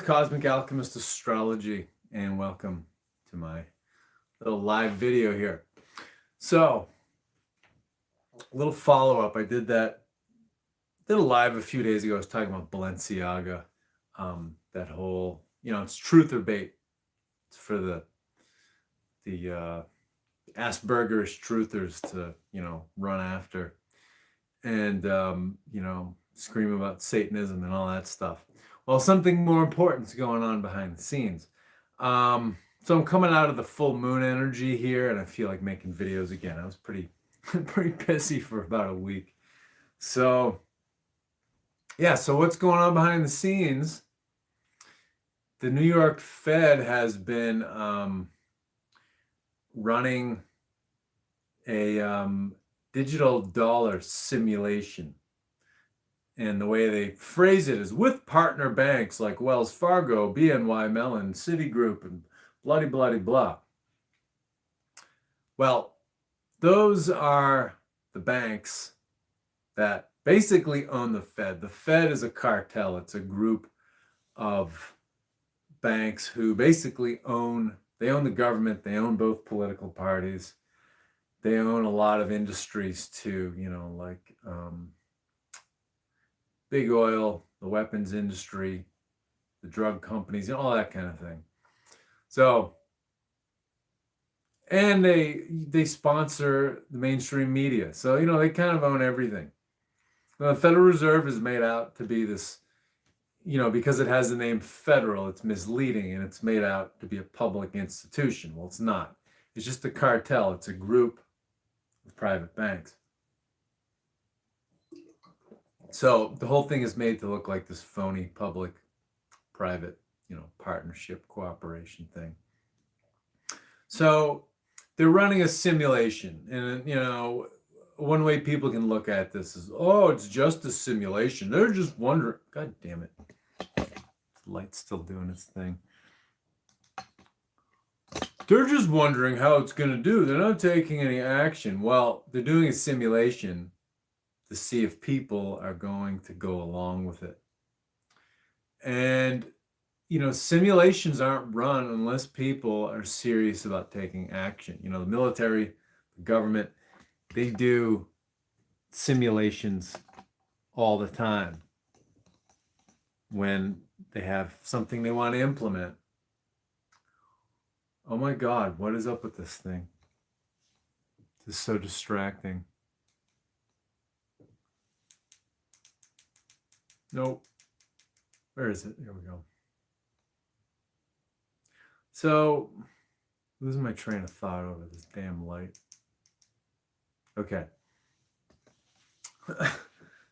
Cosmic Alchemist Astrology, and welcome to my little live video here. So, a little follow-up. I did a live a few days ago. I was talking about Balenciaga. That whole, it's truth or bait. It's for the Asperger's truthers to, run after and, scream about Satanism and all that stuff. Well, something more important is going on behind the scenes. So I'm coming out of the full moon energy here, and I feel like making videos again. I was pretty pissy for about a week. So, yeah, so what's going on behind the scenes? The New York Fed has been running a digital dollar simulation. And the way they phrase it is with partner banks like Wells Fargo, BNY Mellon, Citigroup, and blah. Well, those are the banks that basically own the Fed. The Fed is a cartel. It's a group of banks who basically own the government. They own both political parties. They own a lot of industries too, like big oil, the weapons industry, the drug companies, all that kind of thing. So, and they sponsor the mainstream media. So, they kind of own everything. Now, the Federal Reserve is made out to be this, because it has the name federal, it's misleading, and it's made out to be a public institution. Well, it's not. It's just a cartel. It's a group of private banks. So the whole thing is made to look like this phony public-private, partnership, cooperation thing. So they're running a simulation. And, one way people can look at this is, oh, it's just a simulation. They're just wondering. God damn it. The light's still doing its thing. They're just wondering how it's going to do. They're not taking any action. Well, they're doing a simulation to see if people are going to go along with it. And, simulations aren't run unless people are serious about taking action. The military, the government, they do simulations all the time when they have something they want to implement. Oh my God, what is up with this thing? This is so distracting. Nope. Where is it? Here we go. So, losing my train of thought over this damn light. Okay.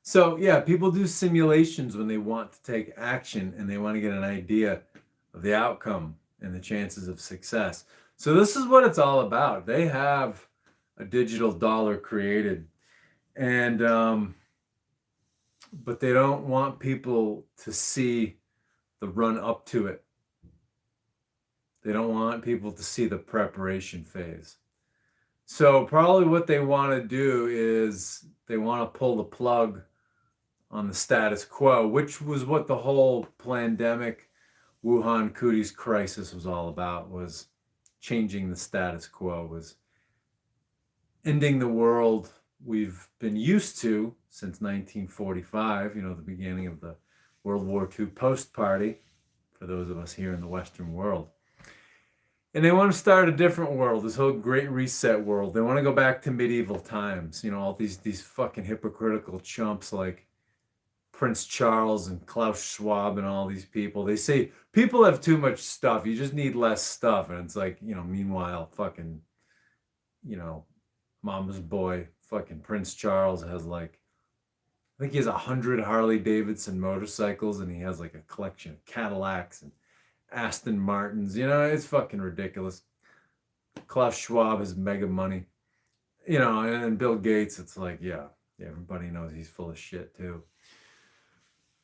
So, yeah, people do simulations when they want to take action and they want to get an idea of the outcome and the chances of success. So this is what it's all about. They have a digital dollar created, and but they don't want people to see the run up to it. They don't want people to see the preparation phase. So probably what they want to do is they want to pull the plug on the status quo, which was what the whole pandemic Wuhan cooties crisis was all about, was changing the status quo, was ending the world we've been used to since 1945, the beginning of the World War II post-party, for those of us here in the Western world. And they want to start a different world, this whole Great Reset world. They want to go back to medieval times, all these fucking hypocritical chumps like Prince Charles and Klaus Schwab and all these people. They say people have too much stuff. You just need less stuff. And it's like, meanwhile, fucking, mama's boy, fucking Prince Charles has I think he has 100 Harley Davidson motorcycles, and he has a collection of Cadillacs and Aston Martins. It's fucking ridiculous. Klaus Schwab has mega money, and Bill Gates, it's like, yeah, everybody knows he's full of shit too.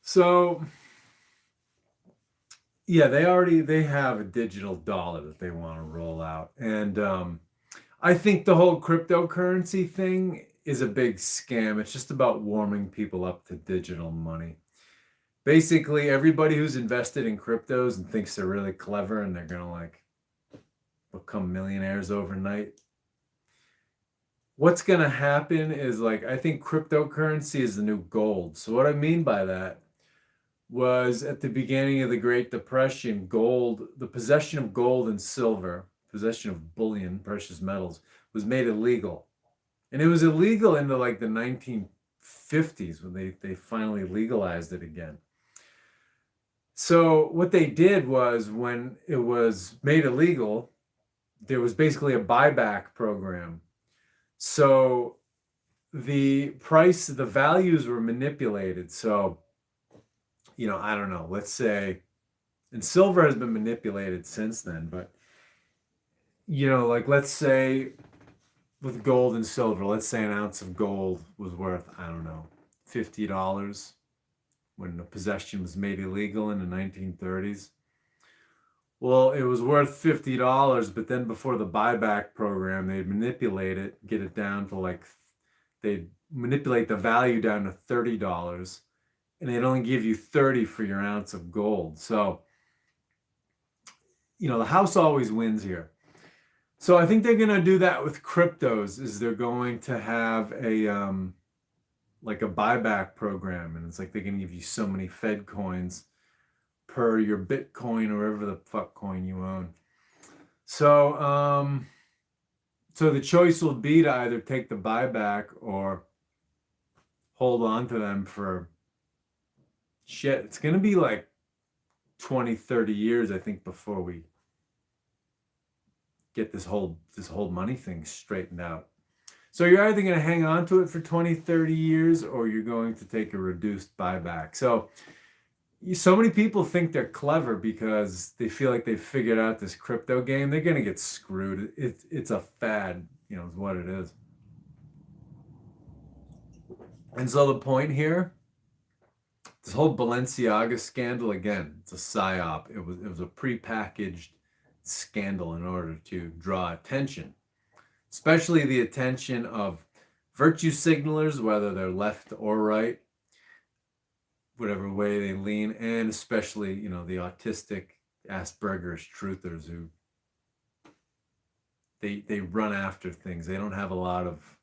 So, yeah, they have a digital dollar that they want to roll out. And I think the whole cryptocurrency thing is a big scam. It's just about warming people up to digital money. Basically, everybody who's invested in cryptos and thinks they're really clever and they're gonna like become millionaires overnight. What's gonna happen is like I think cryptocurrency is the new gold. So what I mean by that was at the beginning of the Great Depression, gold, the possession of gold and silver, possession of bullion, precious metals, was made illegal. And it was illegal into like the 1950s when they finally legalized it again. So what they did was when it was made illegal, there was basically a buyback program. So the price, the values were manipulated. So, I don't know, let's say, and silver has been manipulated since then, but, like let's say with gold and silver, let's say an ounce of gold was worth, I don't know, $50 when the possession was made illegal in the 1930s. Well, it was worth $50, but then before the buyback program, they'd manipulate it, get it down to like, they'd manipulate the value down to $30, and they'd only give you 30 for your ounce of gold. So, the house always wins here. So I think they're going to do that with cryptos, is they're going to have a like a buyback program, and it's like they're going to give you so many Fed coins per your Bitcoin or whatever the fuck coin you own. So so the choice will be to either take the buyback or hold on to them for shit. It's going to be like 20, 30 years, I think, before we get this whole money thing straightened out. So you're either going to hang on to it for 20, 30 years, or you're going to take a reduced buyback. So many people think they're clever because they feel like they've figured out this crypto game. They're going to get screwed. It's a fad, is what it is. And so the point here, this whole Balenciaga scandal, again, it's a psyop. It was a prepackaged scandal in order to draw attention, especially the attention of virtue signalers, whether they're left or right, whatever way they lean, and especially, the autistic Asperger's truthers who they run after things. They don't have a lot of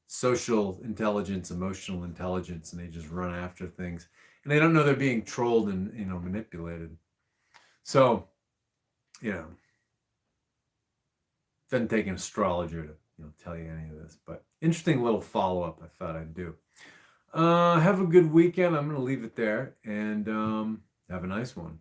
social intelligence, emotional intelligence, and they just run after things. And they don't know they're being trolled and, manipulated. So, doesn't take an astrologer to, tell you any of this, but interesting little follow-up I thought I'd do. Have a good weekend. I'm going to leave it there, and have a nice one.